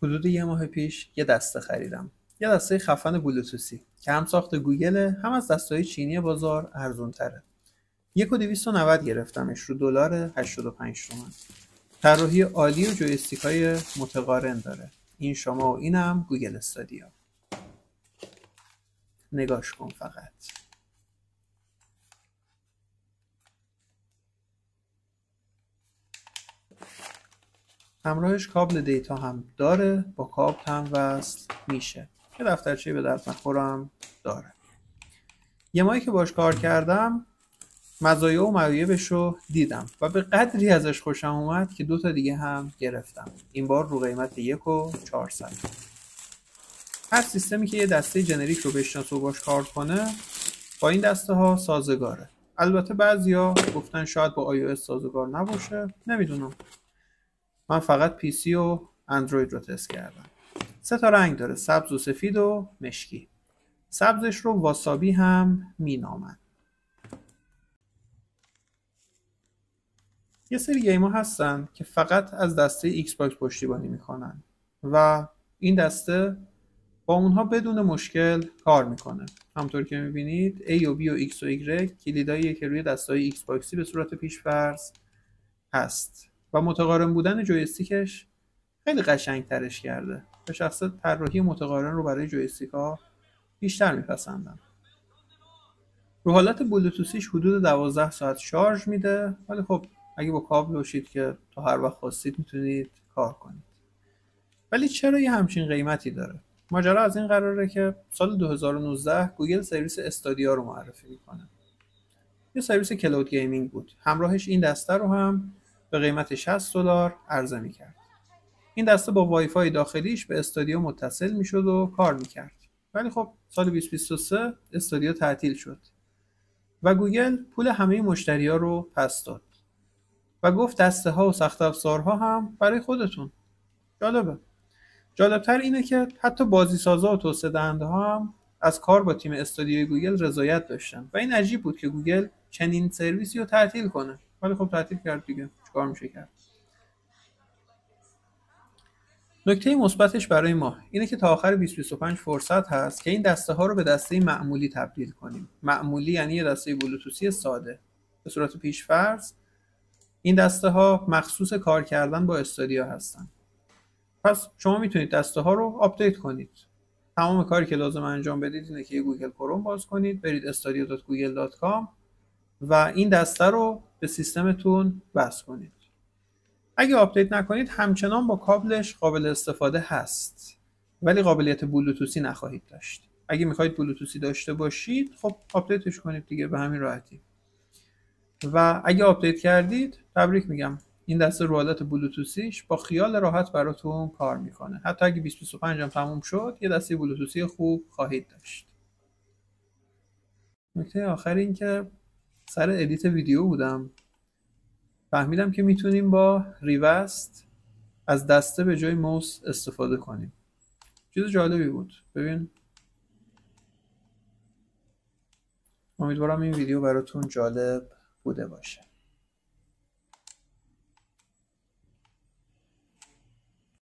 حدود یه ماه پیش یه دسته خریدم. یه دسته خفن بلوتوسی که هم ساخت گوگل، هم از دسته‌های چینی بازار ارزون‌تره. 1290 گرفتمش رو دلار 85 تومن. طراحی عالی و جویستیک‌های متقارن داره. این شما و اینم گوگل استادیا. نگاش کن فقط. همراهش کابل دیتا هم داره، با کابل هم وصل میشه. یه دفترچه به درد نخورم داره. یه ماهی که باش کار کردم مزایا و معایبش رو دیدم و به قدری ازش خوشم اومد که 2 تا دیگه هم گرفتم. این بار رو قیمت 1,400. هر سیستمی که یه دسته جنریک رو بشناسه و باش کار کنه با این دسته ها سازگاره. البته بعضیا گفتن شاید با iOS سازگار نباشه، نمیدونم. من فقط پی سی و اندروید رو تست کردم. 3 تا رنگ داره، سبز و سفید و مشکی. سبزش رو واسابی هم مینامن. یه سری گیما هستن که فقط از دسته ایکس باکس پشتیبانی میکنن و این دسته با اونها بدون مشکل کار میکنه. همطور که میبینید A و B و X و Y کلیداییه که روی دسته‌های ایکس باکسی به صورت پیش‌فرض هست و متقارن بودن جویستیکش خیلی قشنگترش کرده. به شخص طراحی متقارن رو برای جویستیک‌ها بیشتر میپسندم. رو حالت بلوتوسیش حدود 12 ساعت شارژ میده، ولی خب اگه با کابل باشید که تا هر وقت خواستید میتونید کار کنید. ولی چرا یه همچین قیمتی داره؟ ماجرا از این قراره که سال 2019 گوگل سرویس استادیا رو معرفی میکنه. یه سرویس کلاود گیمینگ بود. همراهش این دسته رو هم به قیمت $60 عرضه میکرد. این دسته با وای فای داخلیش به استادیا متصل میشد و کار میکرد. ولی خب سال 2023 استادیا تعطیل شد و گوگل پول همه مشتری‌ها رو پس داد و گفت دسته ها و سخت افزارها هم برای خودتون. جالبه. جالبتر اینه که حتی بازیسازا و توسعه دهنده ها هم از کار با تیم استودیوی گوگل رضایت داشتن و این عجیب بود که گوگل چنین سرویسی رو تعطیل کنه. ولی خب تعطیل کرد دیگه، چیکار میشه کرد. نکته مثبتش برای ما اینه که تا آخر 2025 فرصت هست که این دسته ها رو به دسته معمولی تبدیل کنیم. معمولی یعنی یه دسته بلوتوسی ساده. به صورت پیش‌فرض این دسته ها مخصوص کار کردن با استودیا هستن. پس شما میتونید دسته ها رو آپدیت کنید. تمام کاری که لازم انجام بدید اینه که یه گوگل کروم باز کنید، برید stadio.google.com و این دسته رو به سیستمتون وصل کنید. اگه آپدیت نکنید همچنان با کابلش قابل استفاده هست، ولی قابلیت بلوتوسی نخواهید داشت. اگه میخواید بلوتوسی داشته باشید خب آپدیتش کنید دیگه، به همین راحتی. و اگه آپدیت کردید تبریک میگم، این دسته رو حالت بلوتوسیش با خیال راحت براتون کار میکنه. حتی اگه 2025 هم تموم شد یه دسته بلوتوسی خوب خواهید داشت. نکته آخر این که سر ادیت ویدیو بودم، فهمیدم که میتونیم با ریوست از دسته به جای موس استفاده کنیم. چیز جالبی بود. ببین، امیدوارم این ویدیو براتون جالب بوده باشه.